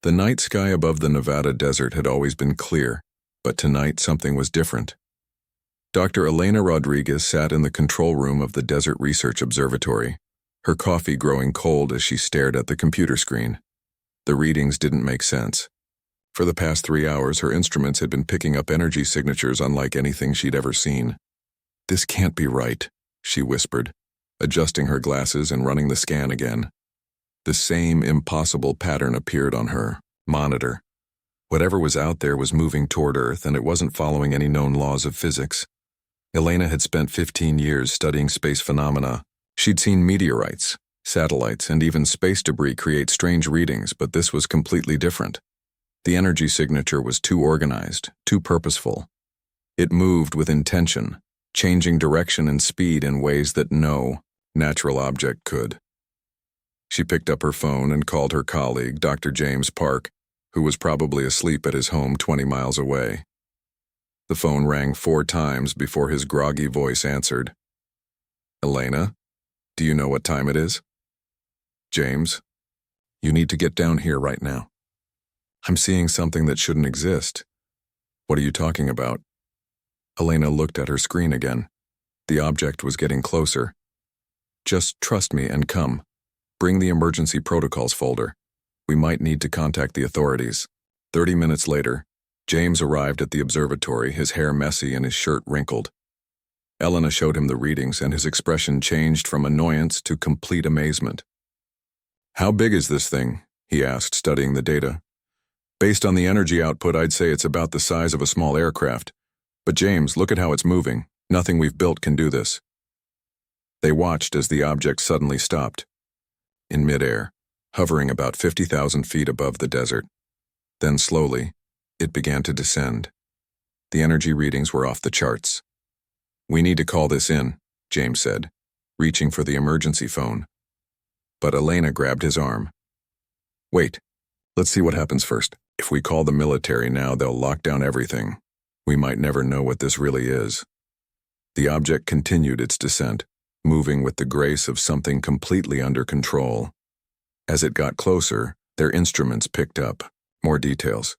The night sky above the Nevada desert had always been clear, but tonight something was different. Dr. Elena Rodriguez sat in the control room of the Desert Research Observatory, her coffee growing cold as she stared at the computer screen. The readings didn't make sense. For the past 3 hours, her instruments had been picking up energy signatures unlike anything she'd ever seen. "This can't be right," she whispered, adjusting her glasses and running the scan again. The same impossible pattern appeared on her monitor. Whatever was out there was moving toward Earth, and it wasn't following any known laws of physics. Elena had spent 15 years studying space phenomena. She'd seen meteorites, satellites, and even space debris create strange readings, but this was completely different. The energy signature was too organized, too purposeful. It moved with intention, changing direction and speed in ways that no natural object could. She picked up her phone and called her colleague, Dr. James Park, who was probably asleep at his home 20 miles away. The phone rang 4 times before his groggy voice answered. "Elena, do you know what time it is?" "James, you need to get down here right now. I'm seeing something that shouldn't exist." "What are you talking about?" Elena looked at her screen again. The object was getting closer. "Just trust me and come. Bring the emergency protocols folder. We might need to contact the authorities." 30 minutes later, James arrived at the observatory, his hair messy and his shirt wrinkled. Elena showed him the readings, and his expression changed from annoyance to complete amazement. "How big is this thing?" he asked, studying the data. "Based on the energy output, I'd say it's about the size of a small aircraft. But James, look at how it's moving. Nothing we've built can do this." They watched as the object suddenly stopped. In midair, hovering about 50,000 feet above the desert. Then slowly, it began to descend. The energy readings were off the charts. "We need to call this in," James said, reaching for the emergency phone. But Elena grabbed his arm. "Wait, let's see what happens first. If we call the military now, they'll lock down everything. We might never know what this really is." The object continued its descent, moving with the grace of something completely under control. As it got closer, their instruments picked up more details.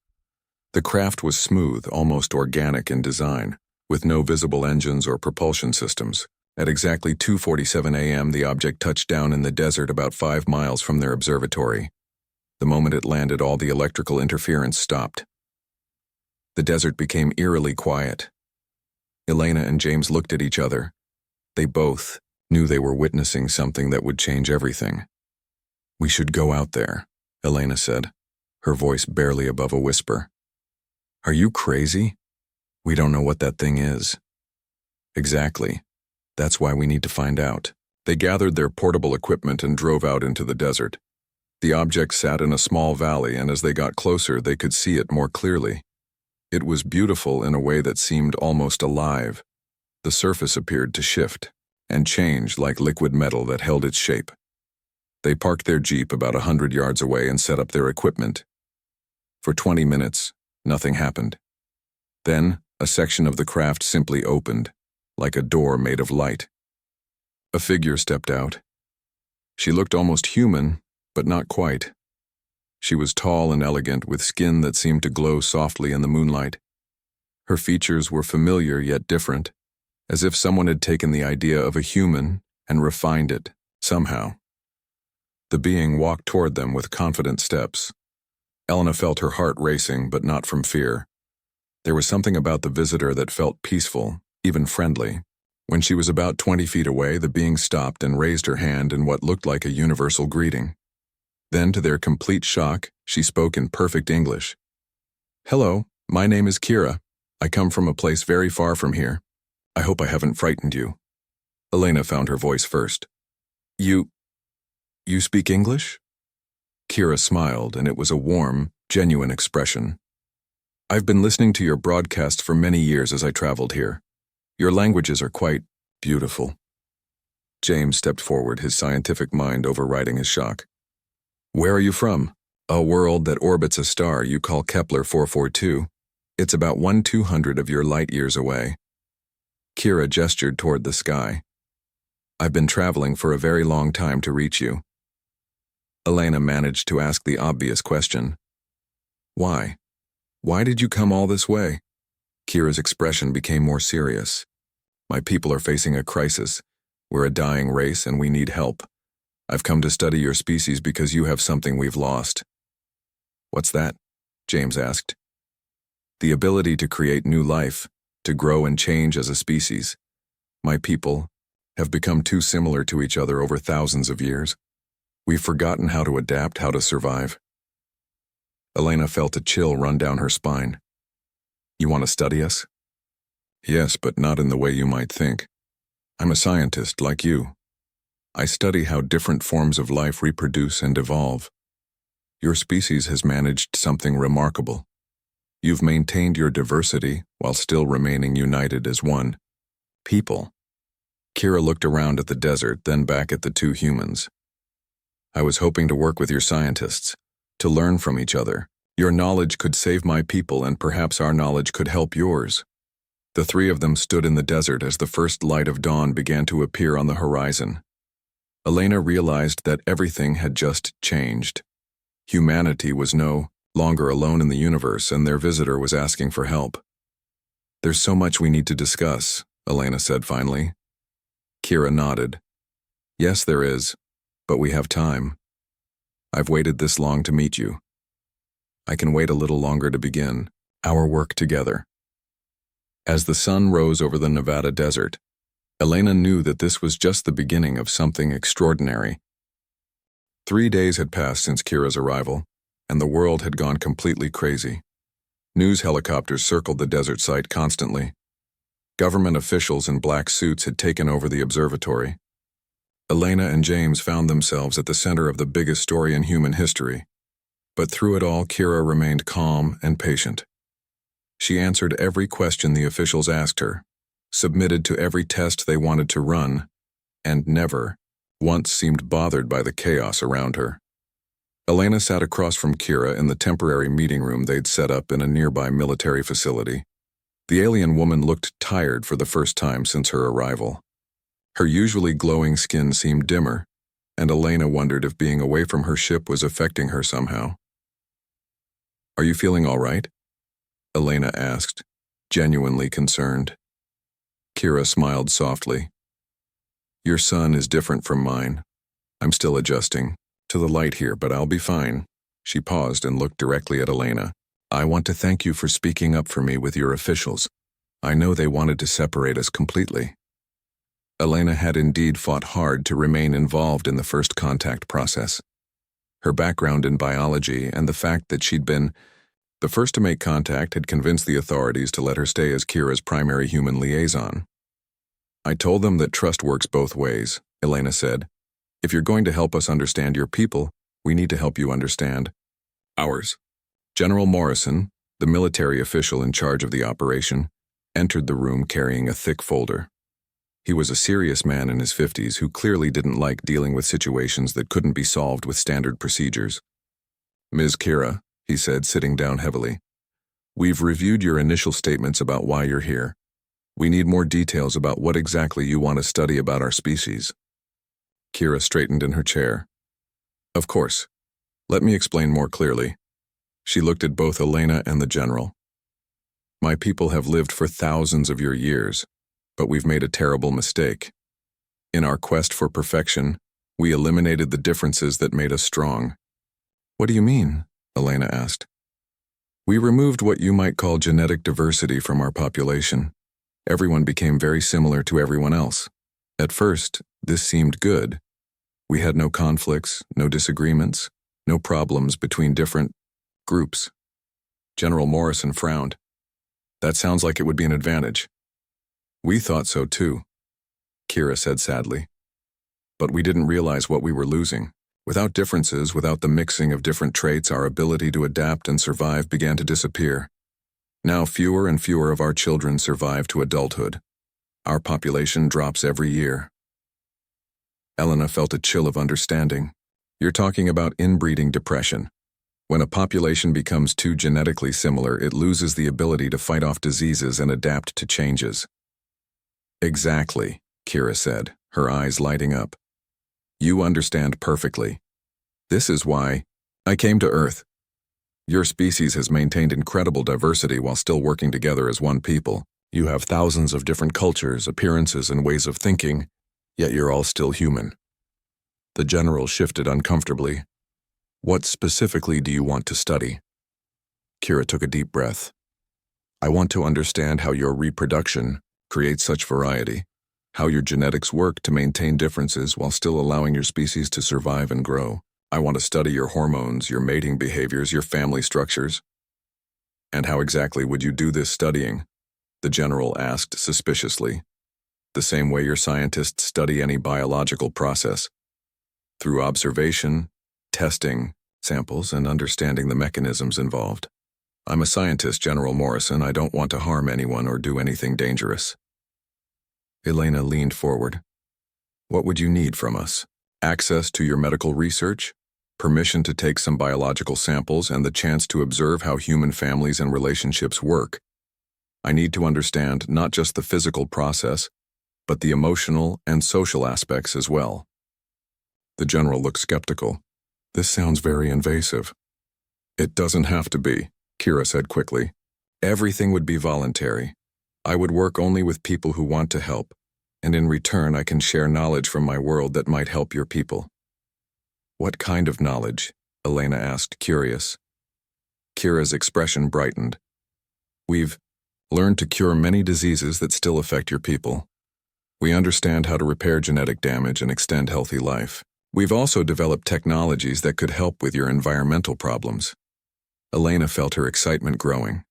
The craft was smooth, almost organic in design, with no visible engines or propulsion systems. At exactly 2:47 a.m., the object touched down in the desert about 5 miles from their observatory. The moment it landed, all the electrical interference stopped. The desert became eerily quiet. Elena and James looked at each other. They both knew they were witnessing something that would change everything. "We should go out there," Elena said, her voice barely above a whisper. "Are you crazy? We don't know what that thing is." "Exactly. That's why we need to find out." They gathered their portable equipment and drove out into the desert. The object sat in a small valley, and as they got closer, they could see it more clearly. It was beautiful in a way that seemed almost alive. The surface appeared to shift and change like liquid metal that held its shape. They parked their Jeep about 100 yards away and set up their equipment. For 20 minutes, nothing happened. Then, a section of the craft simply opened, like a door made of light. A figure stepped out. She looked almost human, but not quite. She was tall and elegant, with skin that seemed to glow softly in the moonlight. Her features were familiar yet different, as if someone had taken the idea of a human and refined it, somehow. The being walked toward them with confident steps. Elena felt her heart racing, but not from fear. There was something about the visitor that felt peaceful, even friendly. When she was about 20 feet away, the being stopped and raised her hand in what looked like a universal greeting. Then, to their complete shock, she spoke in perfect English. "Hello, my name is Kira. I come from a place very far from here. I hope I haven't frightened you." Elena found her voice first. You speak English?" Kira smiled, and it was a warm, genuine expression. "I've been listening to your broadcast for many years as I traveled here. Your languages are quite beautiful." James stepped forward, his scientific mind overriding his shock. "Where are you from?" "A world that orbits a star you call Kepler 442. It's about 1/200 of your light years away." Kira gestured toward the sky. "I've been traveling for a very long time to reach you." Elena managed to ask the obvious question. Why? Why did you come all this way? Kira's expression became more serious. My people are facing a crisis. We're a dying race and we need help. I've come to study your species because you have something we've lost. What's that? James asked. The ability to create new life, to grow and change as a species. My people have become too similar to each other over thousands of years. We've forgotten how to adapt, how to survive. Elena felt a chill run down her spine. You want to study us? Yes, but not in the way you might think. I'm a scientist like you. I study how different forms of life reproduce and evolve. Your species has managed something remarkable. You've maintained your diversity while still remaining united as one. People. Kira looked around at the desert, then back at the two humans. I was hoping to work with your scientists, to learn from each other. Your knowledge could save my people and perhaps our knowledge could help yours. The three of them stood in the desert as the first light of dawn began to appear on the horizon. Elena realized that everything had just changed. Humanity was no longer alone in the universe, and their visitor was asking for help. There's so much we need to discuss, Elena said finally. Kira nodded. Yes, there is, but we have time. I've waited this long to meet you. I can wait a little longer to begin our work together. As the sun rose over the Nevada desert, Elena knew that this was just the beginning of something extraordinary. 3 days had passed since Kira's arrival, and the world had gone completely crazy. News helicopters circled the desert site constantly. Government officials in black suits had taken over the observatory. Elena and James found themselves at the center of the biggest story in human history. But through it all, Kira remained calm and patient. She answered every question the officials asked her, submitted to every test they wanted to run, and never once seemed bothered by the chaos around her. Elena sat across from Kira in the temporary meeting room they'd set up in a nearby military facility. The alien woman looked tired for the first time since her arrival. Her usually glowing skin seemed dimmer, and Elena wondered if being away from her ship was affecting her somehow. Are you feeling all right? Elena asked, genuinely concerned. Kira smiled softly. Your sun is different from mine. I'm still adjusting to the light here, but I'll be fine. She paused and looked directly at Elena. I want to thank you for speaking up for me with your officials. I know they wanted to separate us completely. Elena had indeed fought hard to remain involved in the first contact process. Her background in biology and the fact that she'd been the first to make contact had convinced the authorities to let her stay as Kira's primary human liaison. I told them that trust works both ways, Elena said. If you're going to help us understand your people, we need to help you understand ours. General Morrison, the military official in charge of the operation, entered the room carrying a thick folder. He was a serious man in his 50s who clearly didn't like dealing with situations that couldn't be solved with standard procedures. Ms. Kira, he said, sitting down heavily, we've reviewed your initial statements about why you're here. We need more details about what exactly you want to study about our species. Kira straightened in her chair. Of course. Let me explain more clearly. She looked at both Elena and the general. My people have lived for thousands of your years, but we've made a terrible mistake. In our quest for perfection, we eliminated the differences that made us strong. What do you mean? Elena asked. We removed what you might call genetic diversity from our population. Everyone became very similar to everyone else. At first, this seemed good. We had no conflicts, no disagreements, no problems between different groups. General Morrison frowned. That sounds like it would be an advantage. We thought so too, Kira said sadly. But we didn't realize what we were losing. Without differences, without the mixing of different traits, our ability to adapt and survive began to disappear. Now fewer and fewer of our children survive to adulthood. Our population drops every year. Elena felt a chill of understanding. You're talking about inbreeding depression. When a population becomes too genetically similar, it loses the ability to fight off diseases and adapt to changes. Exactly, Kira said, her eyes lighting up. You understand perfectly. This is why I came to Earth. Your species has maintained incredible diversity while still working together as one people. You have thousands of different cultures, appearances, and ways of thinking, yet you're all still human. The general shifted uncomfortably. What specifically do you want to study? Kira took a deep breath. I want to understand how your reproduction creates such variety, how your genetics work to maintain differences while still allowing your species to survive and grow. I want to study your hormones, your mating behaviors, your family structures. And how exactly would you do this studying? The general asked suspiciously. The same way your scientists study any biological process. Through observation, testing, samples, and understanding the mechanisms involved. I'm a scientist, General Morrison. I don't want to harm anyone or do anything dangerous. Elena leaned forward. What would you need from us? Access to your medical research? Permission to take some biological samples and the chance to observe how human families and relationships work. I need to understand not just the physical process, but the emotional and social aspects as well. The general looked skeptical. This sounds very invasive. It doesn't have to be, Kira said quickly. Everything would be voluntary. I would work only with people who want to help, and in return I can share knowledge from my world that might help your people. What kind of knowledge? Elena asked, curious. Kira's expression brightened. We've learned to cure many diseases that still affect your people. We understand how to repair genetic damage and extend healthy life. We've also developed technologies that could help with your environmental problems. Elena felt her excitement growing.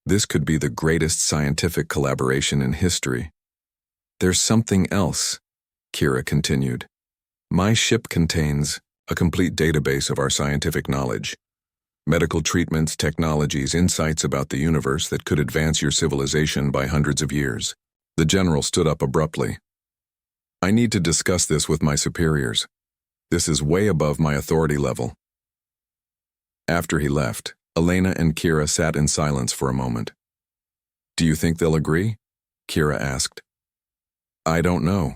This could be the greatest scientific collaboration in history. There's something else, Kira continued. My ship contains a complete database of our scientific knowledge. Medical treatments, technologies, insights about the universe that could advance your civilization by hundreds of years. The general stood up abruptly. I need to discuss this with my superiors. This is way above my authority level. After he left, Elena and Kira sat in silence for a moment. Do you think they'll agree? Kira asked. I don't know,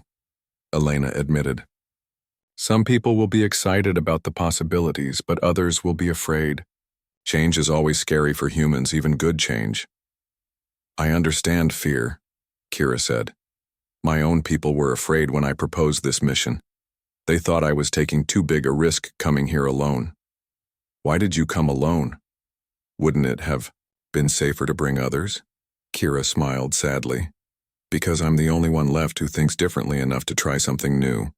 Elena admitted. Some people will be excited about the possibilities, but others will be afraid. Change is always scary for humans, even good change. I understand fear, Kira said. My own people were afraid when I proposed this mission. They thought I was taking too big a risk coming here alone. Why did you come alone? Wouldn't it have been safer to bring others? Kira smiled sadly. Because I'm the only one left who thinks differently enough to try something new.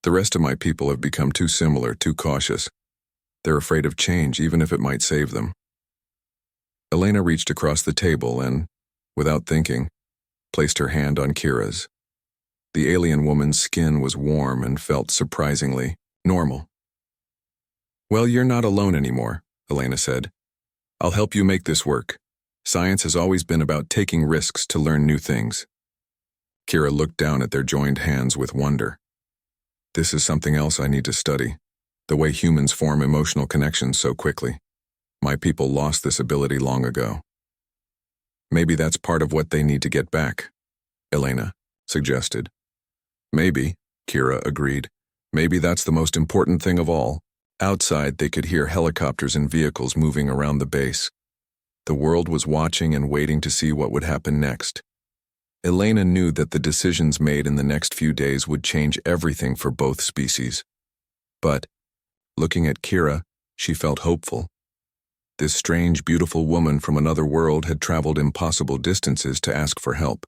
The rest of my people have become too similar, too cautious. They're afraid of change, even if it might save them. Elena reached across the table and, without thinking, placed her hand on Kira's. The alien woman's skin was warm and felt surprisingly normal. Well, you're not alone anymore, Elena said. I'll help you make this work. Science has always been about taking risks to learn new things. Kira looked down at their joined hands with wonder. This is something else I need to study, the way humans form emotional connections so quickly. My people lost this ability long ago. Maybe that's part of what they need to get back, Elena suggested. Maybe, Kira agreed. Maybe that's the most important thing of all. Outside, they could hear helicopters and vehicles moving around the base. The world was watching and waiting to see what would happen next. Elena knew that the decisions made in the next few days would change everything for both species. But, looking at Kira, she felt hopeful. This strange, beautiful woman from another world had traveled impossible distances to ask for help.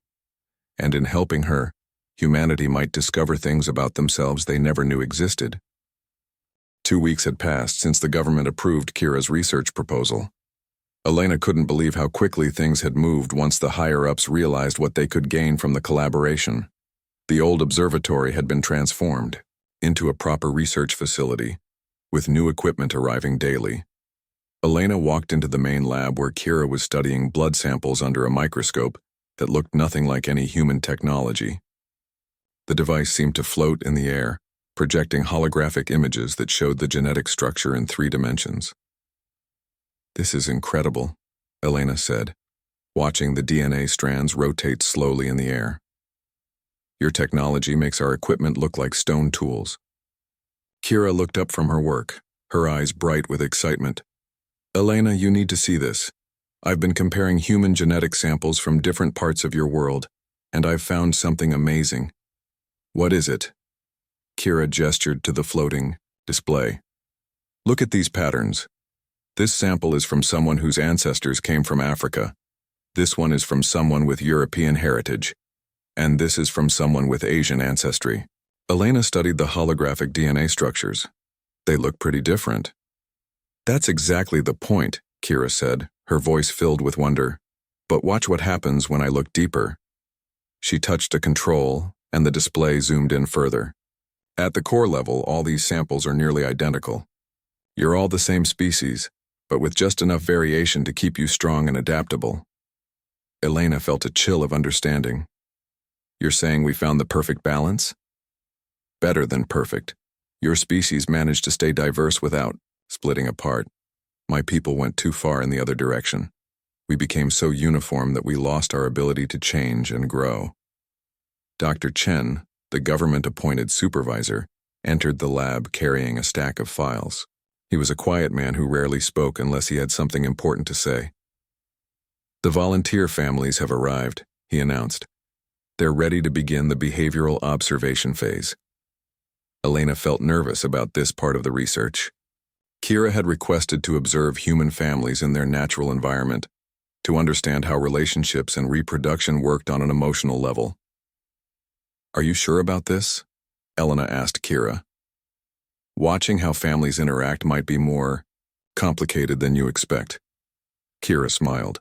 And in helping her, humanity might discover things about themselves they never knew existed. 2 weeks had passed since the government approved Kira's research proposal. Elena couldn't believe how quickly things had moved once the higher-ups realized what they could gain from the collaboration. The old observatory had been transformed into a proper research facility, with new equipment arriving daily. Elena walked into the main lab where Kira was studying blood samples under a microscope that looked nothing like any human technology. The device seemed to float in the air, projecting holographic images that showed the genetic structure in 3 dimensions. This is incredible, Elena said, watching the DNA strands rotate slowly in the air. Your technology makes our equipment look like stone tools. Kira looked up from her work, her eyes bright with excitement. Elena, you need to see this. I've been comparing human genetic samples from different parts of your world, and I've found something amazing. What is it? Kira gestured to the floating display. Look at these patterns. This sample is from someone whose ancestors came from Africa. This one is from someone with European heritage. And this is from someone with Asian ancestry. Elena studied the holographic DNA structures. They look pretty different. That's exactly the point, Kira said, her voice filled with wonder. But watch what happens when I look deeper. She touched a control, and the display zoomed in further. At the core level, all these samples are nearly identical. You're all the same species, but with just enough variation to keep you strong and adaptable. Elena felt a chill of understanding. You're saying we found the perfect balance? Better than perfect. Your species managed to stay diverse without splitting apart. My people went too far in the other direction. We became so uniform that we lost our ability to change and grow. Dr. Chen, the government-appointed supervisor, entered the lab carrying a stack of files. He was a quiet man who rarely spoke unless he had something important to say. The volunteer families have arrived, he announced. They're ready to begin the behavioral observation phase. Elena felt nervous about this part of the research. Kira had requested to observe human families in their natural environment, to understand how relationships and reproduction worked on an emotional level. Are you sure about this? Elena asked Kira. Watching how families interact might be more complicated than you expect. Kira smiled.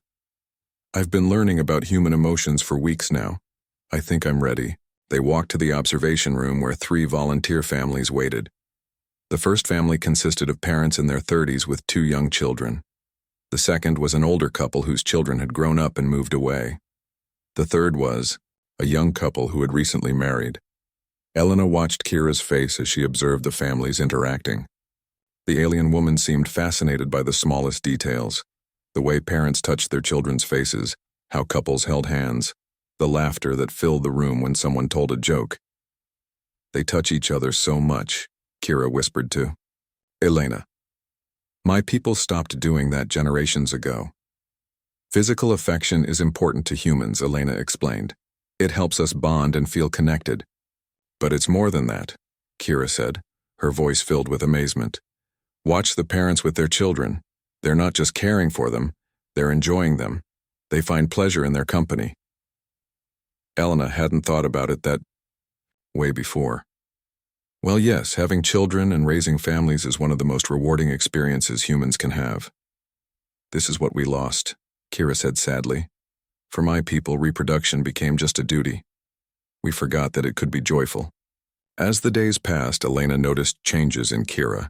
I've been learning about human emotions for weeks now. I think I'm ready. They walked to the observation room where 3 volunteer families waited. The first family consisted of parents in their 30s with 2 young children. The second was an older couple whose children had grown up and moved away. The third was a young couple who had recently married. Elena watched Kira's face as she observed the families interacting. The alien woman seemed fascinated by the smallest details, the way parents touched their children's faces, how couples held hands, the laughter that filled the room when someone told a joke. They touch each other so much, Kira whispered to Elena. My people stopped doing that generations ago. Physical affection is important to humans, Elena explained. It helps us bond and feel connected. But it's more than that, Kira said, her voice filled with amazement. Watch the parents with their children. They're not just caring for them, they're enjoying them. They find pleasure in their company. Elena hadn't thought about it that way before. Well, yes, having children and raising families is one of the most rewarding experiences humans can have. This is what we lost, Kira said sadly. For my people, reproduction became just a duty. We forgot that it could be joyful. As the days passed, Elena noticed changes in Kira.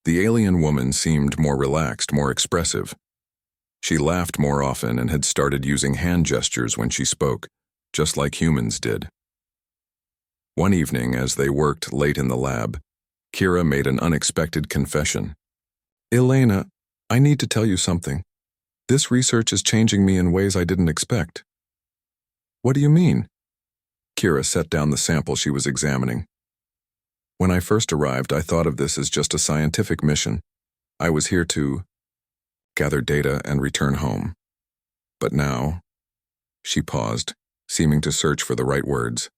The alien woman seemed more relaxed, more expressive. She laughed more often and had started using hand gestures when she spoke, just like humans did. One evening, as they worked late in the lab, Kira made an unexpected confession. Elena, I need to tell you something. This research is changing me in ways I didn't expect. What do you mean? Kira set down the sample she was examining. When I first arrived, I thought of this as just a scientific mission. I was here to gather data and return home. But now, she paused, seeming to search for the right words.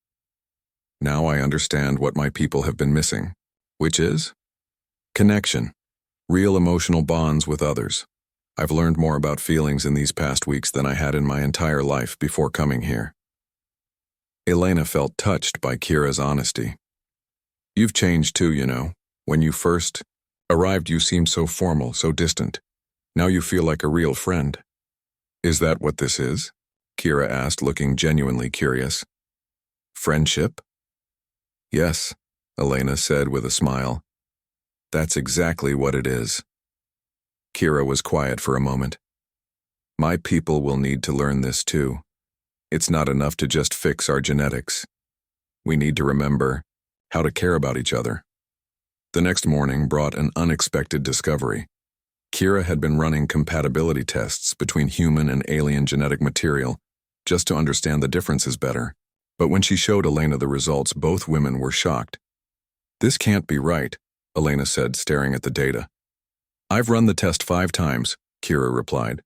Now I understand what my people have been missing, which is connection, real emotional bonds with others. I've learned more about feelings in these past weeks than I had in my entire life before coming here. Elena felt touched by Kira's honesty. You've changed too, you know. When you first arrived, you seemed so formal, so distant. Now you feel like a real friend. Is that what this is? Kira asked, looking genuinely curious. Friendship? Yes, Elena said with a smile. That's exactly what it is. Kira was quiet for a moment. My people will need to learn this too. It's not enough to just fix our genetics. We need to remember how to care about each other. The next morning brought an unexpected discovery. Kira had been running compatibility tests between human and alien genetic material just to understand the differences better. But when she showed Elena the results, both women were shocked. This can't be right, Elena said, staring at the data. I've run the test 5 times. Kira replied.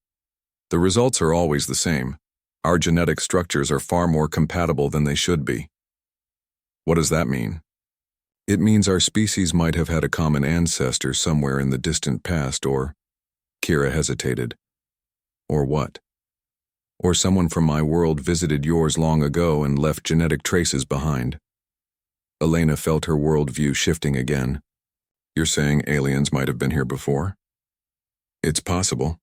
The results are always the same. Our genetic structures are far more compatible than they should be. What does that mean? It means our species might have had a common ancestor somewhere in the distant past, or... Kira hesitated. Or what? Or someone from my world visited yours long ago and left genetic traces behind. Elena felt her worldview shifting again. You're saying aliens might have been here before? It's possible.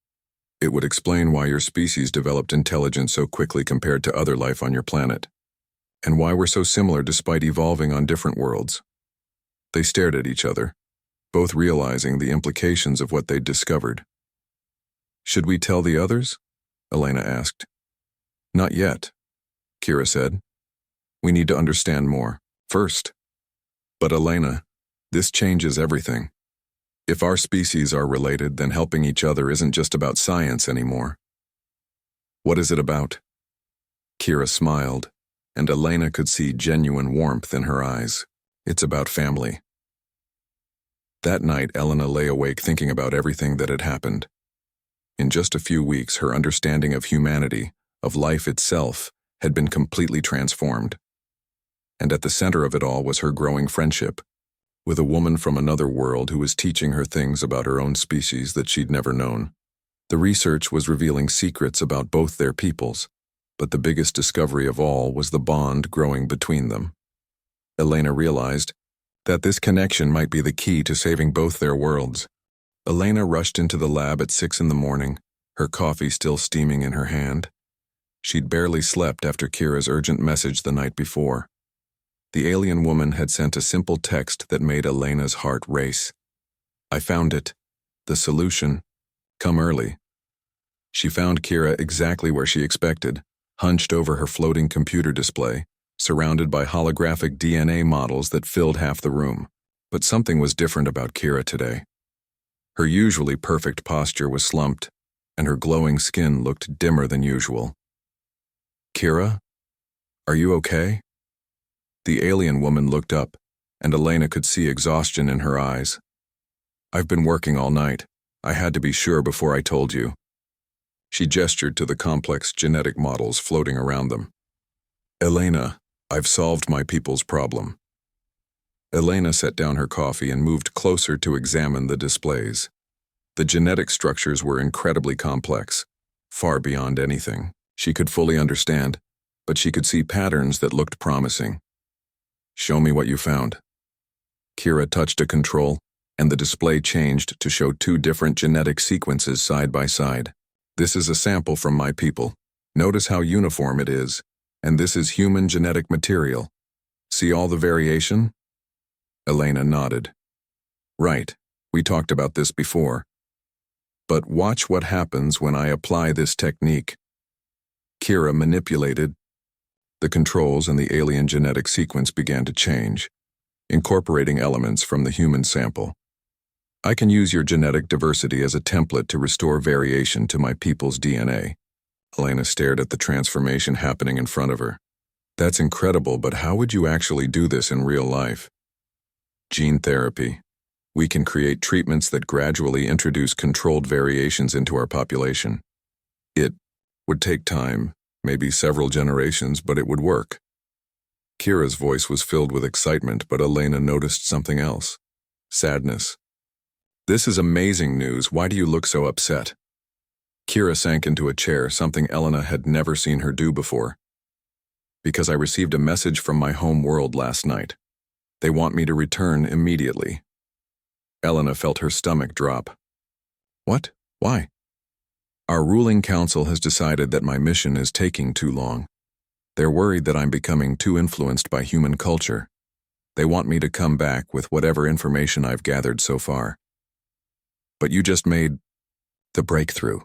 It would explain why your species developed intelligence so quickly compared to other life on your planet, and why we're so similar despite evolving on different worlds. They stared at each other, both realizing the implications of what they'd discovered. Should we tell the others? Elena asked. Not yet, Kira said. We need to understand more first. But Elena, this changes everything. If our species are related, then helping each other isn't just about science anymore. What is it about? Kira smiled, and Elena could see genuine warmth in her eyes. It's about family. That night, Elena lay awake thinking about everything that had happened. In just a few weeks, her understanding of humanity, of life itself, had been completely transformed. And at the center of it all was her growing friendship with a woman from another world who was teaching her things about her own species that she'd never known. The research was revealing secrets about both their peoples, but the biggest discovery of all was the bond growing between them. Elena realized that this connection might be the key to saving both their worlds. Elena rushed into the lab at 6 a.m, her coffee still steaming in her hand. She'd barely slept after Kira's urgent message the night before. The alien woman had sent a simple text that made Elena's heart race. I found it. The solution. Come early. She found Kira exactly where she expected, hunched over her floating computer display, surrounded by holographic DNA models that filled half the room. But something was different about Kira today. Her usually perfect posture was slumped, and her glowing skin looked dimmer than usual. Kira? Are you okay? The alien woman looked up, and Elena could see exhaustion in her eyes. I've been working all night. I had to be sure before I told you. She gestured to the complex genetic models floating around them. Elena, I've solved my people's problem. Elena set down her coffee and moved closer to examine the displays. The genetic structures were incredibly complex, far beyond anything she could fully understand, but she could see patterns that looked promising. Show me what you found. Kira touched a control, and the display changed to show 2 different genetic sequences side by side. This is a sample from my people. Notice how uniform it is, and this is human genetic material. See all the variation? Elena nodded. Right, we talked about this before. But watch what happens when I apply this technique. Kira manipulated. The controls and the alien genetic sequence began to change, incorporating elements from the human sample. I can use your genetic diversity as a template to restore variation to my people's DNA. Elena stared at the transformation happening in front of her. That's incredible, but how would you actually do this in real life? Gene therapy. We can create treatments that gradually introduce controlled variations into our population. It would take time. Maybe several generations, but it would work. Kira's voice was filled with excitement, but Elena noticed something else. Sadness. This is amazing news. Why do you look so upset? Kira sank into a chair, something Elena had never seen her do before. Because I received a message from my home world last night. They want me to return immediately. Elena felt her stomach drop. What? Why? Our ruling council has decided that my mission is taking too long. They're worried that I'm becoming too influenced by human culture. They want me to come back with whatever information I've gathered so far. But you just made the breakthrough.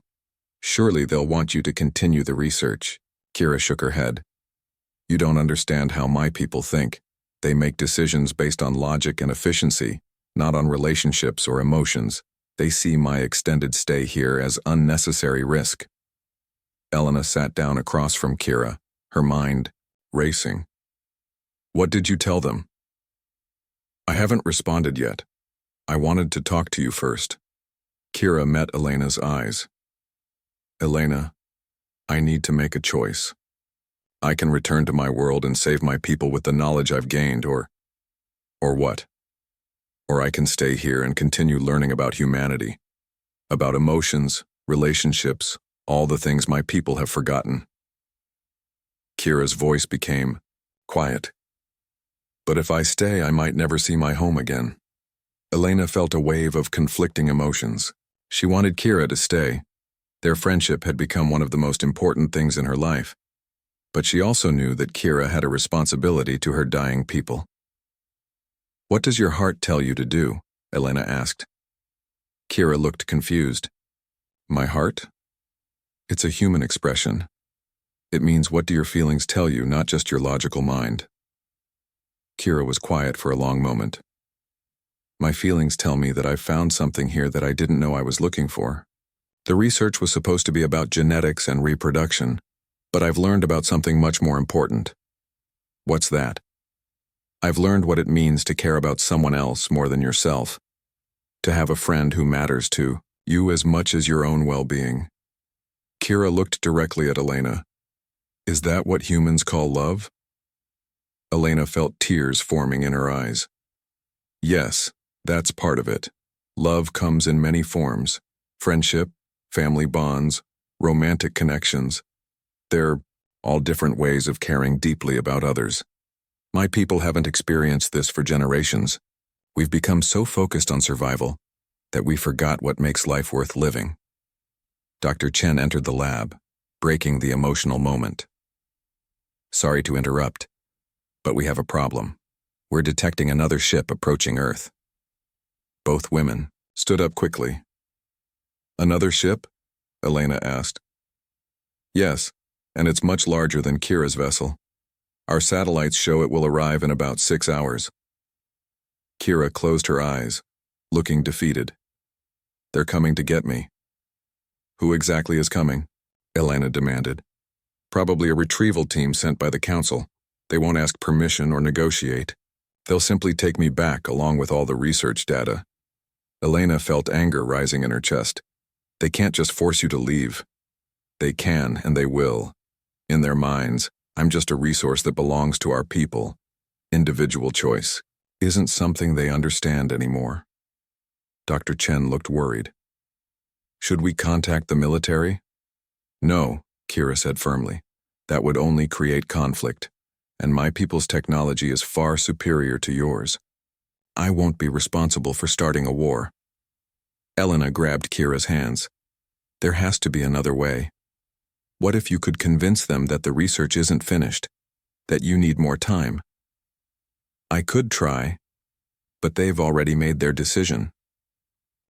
Surely they'll want you to continue the research. Kira shook her head. You don't understand how my people think. They make decisions based on logic and efficiency, not on relationships or emotions. They see my extended stay here as unnecessary risk. Elena sat down across from Kira, her mind racing. What did you tell them? I haven't responded yet. I wanted to talk to you first. Kira met Elena's eyes. Elena, I need to make a choice. I can return to my world and save my people with the knowledge I've gained, or what? Or I can stay here and continue learning about humanity, about emotions, relationships, all the things my people have forgotten. Kira's voice became quiet. But if I stay, I might never see my home again. Elena felt a wave of conflicting emotions. She wanted Kira to stay. Their friendship had become one of the most important things in her life. But she also knew that Kira had a responsibility to her dying people. What does your heart tell you to do? Elena asked. Kira looked confused. My heart? It's a human expression. It means what do your feelings tell you, not just your logical mind. Kira was quiet for a long moment. My feelings tell me that I've found something here that I didn't know I was looking for. The research was supposed to be about genetics and reproduction, but I've learned about something much more important. What's that? I've learned what it means to care about someone else more than yourself, to have a friend who matters to you as much as your own well-being. Kira looked directly at Elena. Is that what humans call love? Elena felt tears forming in her eyes. Yes, that's part of it. Love comes in many forms: friendship, family bonds, romantic connections. They're all different ways of caring deeply about others. My people haven't experienced this for generations. We've become so focused on survival that we forgot what makes life worth living. Dr. Chen entered the lab, breaking the emotional moment. Sorry to interrupt, but we have a problem. We're detecting another ship approaching Earth. Both women stood up quickly. Another ship? Elena asked. Yes, and it's much larger than Kira's vessel. Our satellites show it will arrive in about 6 hours. Kira closed her eyes, looking defeated. They're coming to get me. Who exactly is coming? Elena demanded. Probably a retrieval team sent by the council. They won't ask permission or negotiate. They'll simply take me back along with all the research data. Elena felt anger rising in her chest. They can't just force you to leave. They can, and they will. In their minds, I'm just a resource that belongs to our people. Individual choice isn't something they understand anymore. Dr. Chen looked worried. Should we contact the military? No, Kira said firmly. That would only create conflict, and my people's technology is far superior to yours. I won't be responsible for starting a war. Elena grabbed Kira's hands. There has to be another way. What if you could convince them that the research isn't finished, that you need more time? I could try, but they've already made their decision.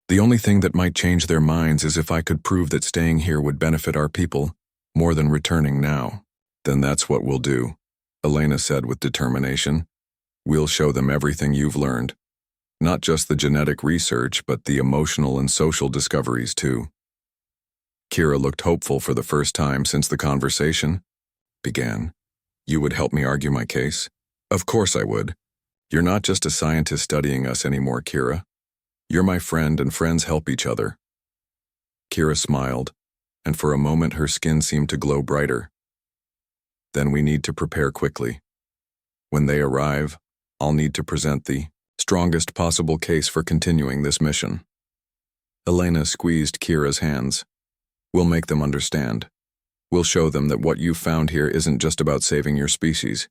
The only thing that might change their minds is if I could prove that staying here would benefit our people more than returning now. Then that's what we'll do, Elena said with determination. We'll show them everything you've learned. Not just the genetic research, but the emotional and social discoveries too. Kira looked hopeful for the first time since the conversation began. You would help me argue my case? Of course I would. You're not just a scientist studying us anymore, Kira. You're my friend, and friends help each other. Kira smiled, and for a moment her skin seemed to glow brighter. Then we need to prepare quickly. When they arrive, I'll need to present the strongest possible case for continuing this mission. Elena squeezed Kira's hands. We'll make them understand. We'll show them that what you've found here isn't just about saving your species.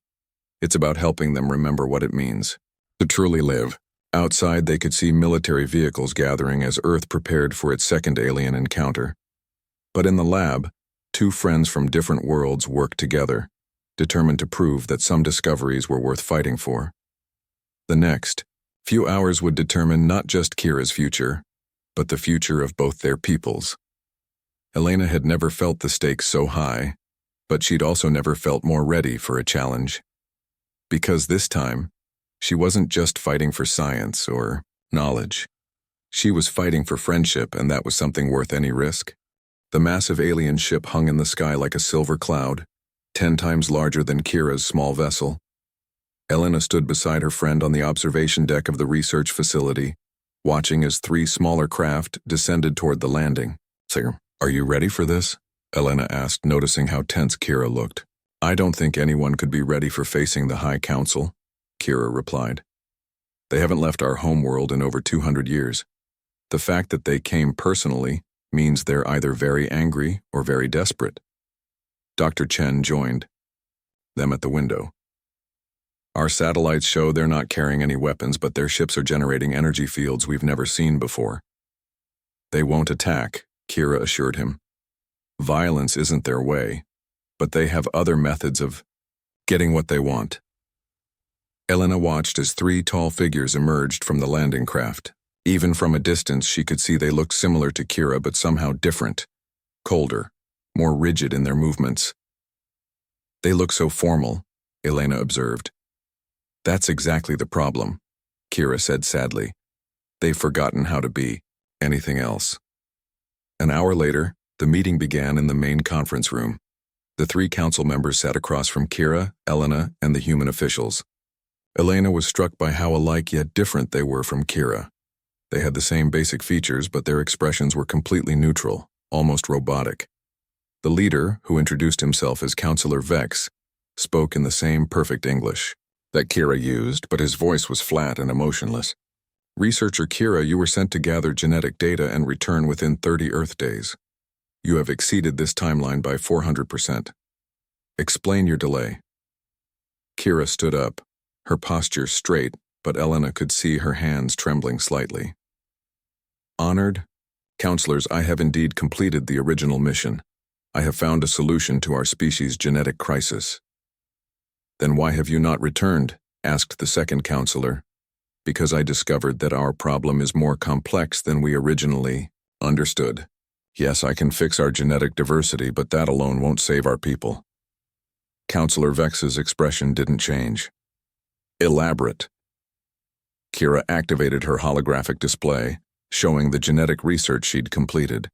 It's about helping them remember what it means to truly live. Outside, they could see military vehicles gathering as Earth prepared for its second alien encounter. But in the lab, two friends from different worlds worked together, determined to prove that some discoveries were worth fighting for. The next few hours would determine not just Kira's future, but the future of both their peoples. Elena had never felt the stakes so high, but she'd also never felt more ready for a challenge. Because this time, she wasn't just fighting for science or knowledge. She was fighting for friendship, and that was something worth any risk. The massive alien ship hung in the sky like a silver cloud, 10 times larger than Kira's small vessel. Elena stood beside her friend on the observation deck of the research facility, watching as 3 smaller craft descended toward the landing. Sir, are you ready for this? Elena asked, noticing how tense Kira looked. I don't think anyone could be ready for facing the High Council, Kira replied. They haven't left our homeworld in over 200 years. The fact that they came personally means they're either very angry or very desperate. Dr. Chen joined them at the window. Our satellites show they're not carrying any weapons, but their ships are generating energy fields we've never seen before. They won't attack, Kira assured him. Violence isn't their way, but they have other methods of getting what they want. Elena watched as 3 tall figures emerged from the landing craft. Even from a distance, she could see they looked similar to Kira, but somehow different, colder, more rigid in their movements. They look so formal, Elena observed. That's exactly the problem, Kira said sadly. They've forgotten how to be anything else. An hour later, the meeting began in the main conference room. The 3 council members sat across from Kira, Elena, and the human officials. Elena was struck by how alike yet different they were from Kira. They had the same basic features, but their expressions were completely neutral, almost robotic. The leader, who introduced himself as Counselor Vex, spoke in the same perfect English that Kira used, but his voice was flat and emotionless. Researcher Kira, you were sent to gather genetic data and return within 30 Earth days. You have exceeded this timeline by 400%. Explain your delay. Kira stood up, her posture straight, but Elena could see her hands trembling slightly. Honored counselors, I have indeed completed the original mission. I have found a solution to our species' genetic crisis. Then why have you not returned? Asked the second counselor. Because I discovered that our problem is more complex than we originally understood. Yes, I can fix our genetic diversity, but that alone won't save our people. Counselor Vex's expression didn't change. Elaborate. Kira activated her holographic display, showing the genetic research she'd completed.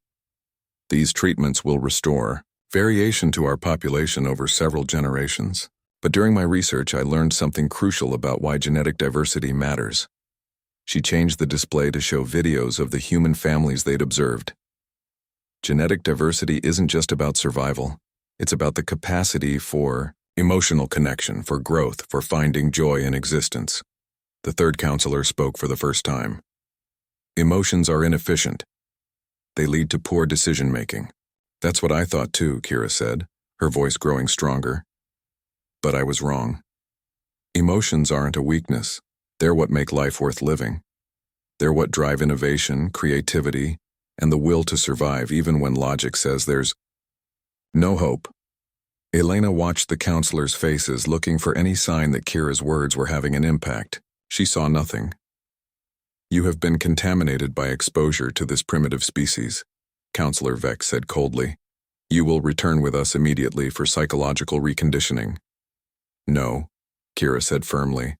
These treatments will restore variation to our population over several generations. But during my research, I learned something crucial about why genetic diversity matters. She changed the display to show videos of the human families they'd observed. Genetic diversity isn't just about survival. It's about the capacity for emotional connection, for growth, for finding joy in existence. The third counselor spoke for the first time. Emotions are inefficient. They lead to poor decision-making. That's what I thought too, Kira said, her voice growing stronger. But I was wrong. Emotions aren't a weakness. They're what make life worth living. They're what drive innovation, creativity, and the will to survive even when logic says there's no hope. Elena watched the counselors' faces, looking for any sign that Kira's words were having an impact. She saw nothing. You have been contaminated by exposure to this primitive species, Counselor Vex said coldly. You will return with us immediately for psychological reconditioning. No, Kira said firmly.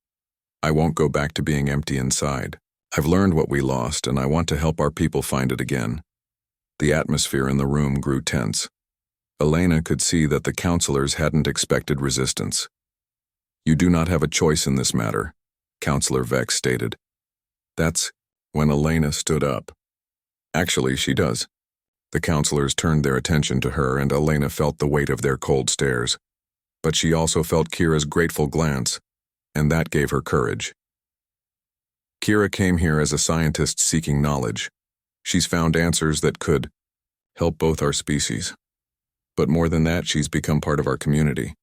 I won't go back to being empty inside. I've learned what we lost, and I want to help our people find it again. The atmosphere in the room grew tense. Elena could see that the counselors hadn't expected resistance. You do not have a choice in this matter, Counselor Vex stated. That's when Elena stood up. Actually, she does. The counselors turned their attention to her, and Elena felt the weight of their cold stares. But she also felt Kira's grateful glance, and that gave her courage. Kira came here as a scientist seeking knowledge. She's found answers that could help both our species. But more than that, she's become part of our community.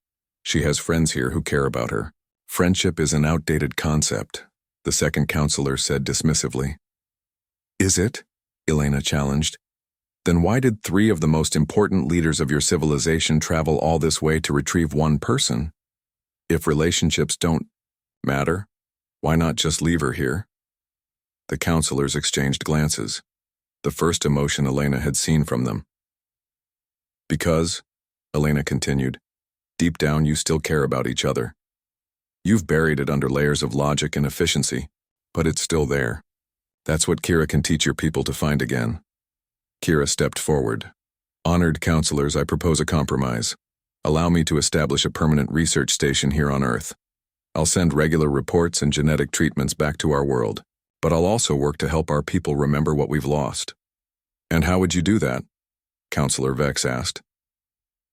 She has friends here who care about her. Friendship is an outdated concept, the second counselor said dismissively. Is it? Elena challenged. Then why did 3 of the most important leaders of your civilization travel all this way to retrieve one person? If relationships don't matter, why not just leave her here? The counselors exchanged glances, the first emotion Elena had seen from them. Because, Elena continued, deep down you still care about each other. You've buried it under layers of logic and efficiency, but it's still there. That's what Kira can teach your people to find again. Kira stepped forward. Honored counselors, I propose a compromise. Allow me to establish a permanent research station here on Earth. I'll send regular reports and genetic treatments back to our world, but I'll also work to help our people remember what we've lost. And how would you do that? Counselor Vex asked.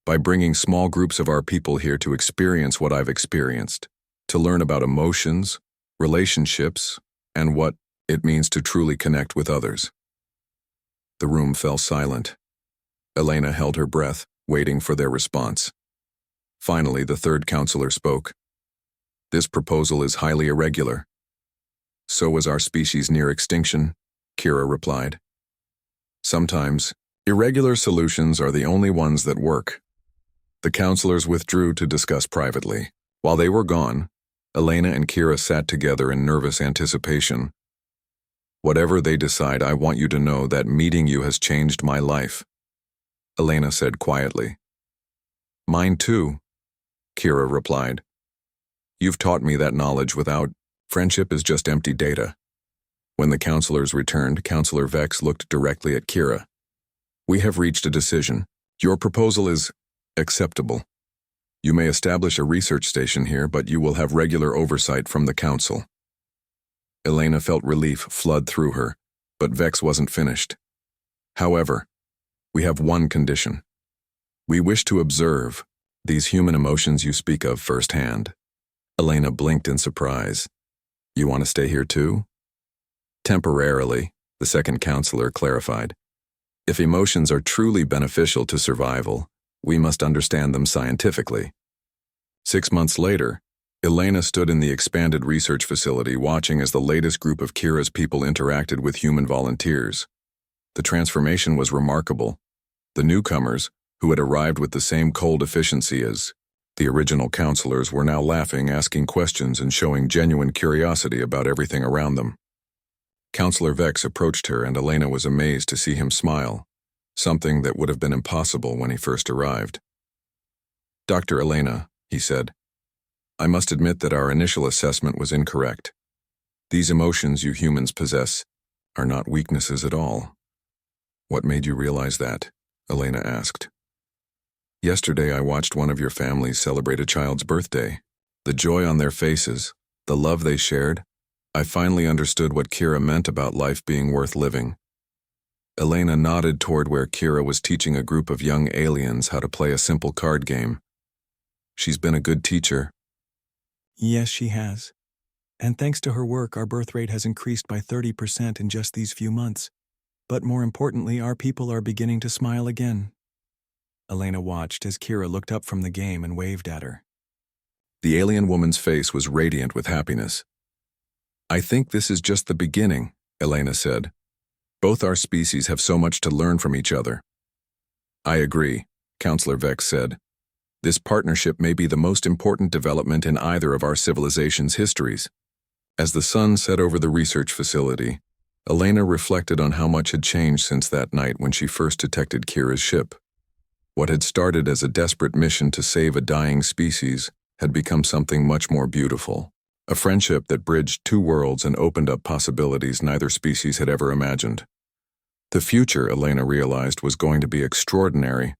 by bringing small groups of our people here to experience what I've experienced, to learn about emotions, relationships, and what it means to truly connect with others." The room fell silent. Elena held her breath, waiting for their response. Finally, the third counselor spoke. "This proposal is highly irregular." "So is our species near extinction," Kira replied. "Sometimes, irregular solutions are the only ones that work." The counselors withdrew to discuss privately. While they were gone, Elena and Kira sat together in nervous anticipation. "Whatever they decide, I want you to know that meeting you has changed my life," Elena said quietly. "Mine too," Kira replied. "You've taught me that knowledge without friendship is just empty data." When the counselors returned, Counselor Vex looked directly at Kira. "We have reached a decision. Your proposal is acceptable. You may establish a research station here, but you will have regular oversight from the council." Elena felt relief flood through her, but Vex wasn't finished. "However, we have one condition. We wish to observe these human emotions you speak of firsthand." Elena blinked in surprise. "You want to stay here too?" "Temporarily," the second counselor clarified. "If emotions are truly beneficial to survival, we must understand them scientifically." 6 months later, Elena stood in the expanded research facility watching as the latest group of Kira's people interacted with human volunteers. The transformation was remarkable. The newcomers, who had arrived with the same cold efficiency as the original counselors, were now laughing, asking questions, and showing genuine curiosity about everything around them. Counselor Vex approached her, and Elena was amazed to see him smile, something that would have been impossible when he first arrived. "Dr. Elena," he said, "I must admit that our initial assessment was incorrect. These emotions you humans possess are not weaknesses at all." "What made you realize that?" Elena asked. "Yesterday I watched one of your families celebrate a child's birthday. The joy on their faces, the love they shared, I finally understood what Kira meant about life being worth living." Elena nodded toward where Kira was teaching a group of young aliens how to play a simple card game. "She's been a good teacher." "Yes, she has. And thanks to her work, our birth rate has increased by 30% in just these few months. But more importantly, our people are beginning to smile again." Elena watched as Kira looked up from the game and waved at her. The alien woman's face was radiant with happiness. "I think this is just the beginning," Elena said. "Both our species have so much to learn from each other." "I agree," Counselor Vex said. "This partnership may be the most important development in either of our civilizations' histories." As the sun set over the research facility, Elena reflected on how much had changed since that night when she first detected Kira's ship. What had started as a desperate mission to save a dying species had become something much more beautiful. A friendship that bridged two worlds and opened up possibilities neither species had ever imagined. The future, Elena realized, was going to be extraordinary,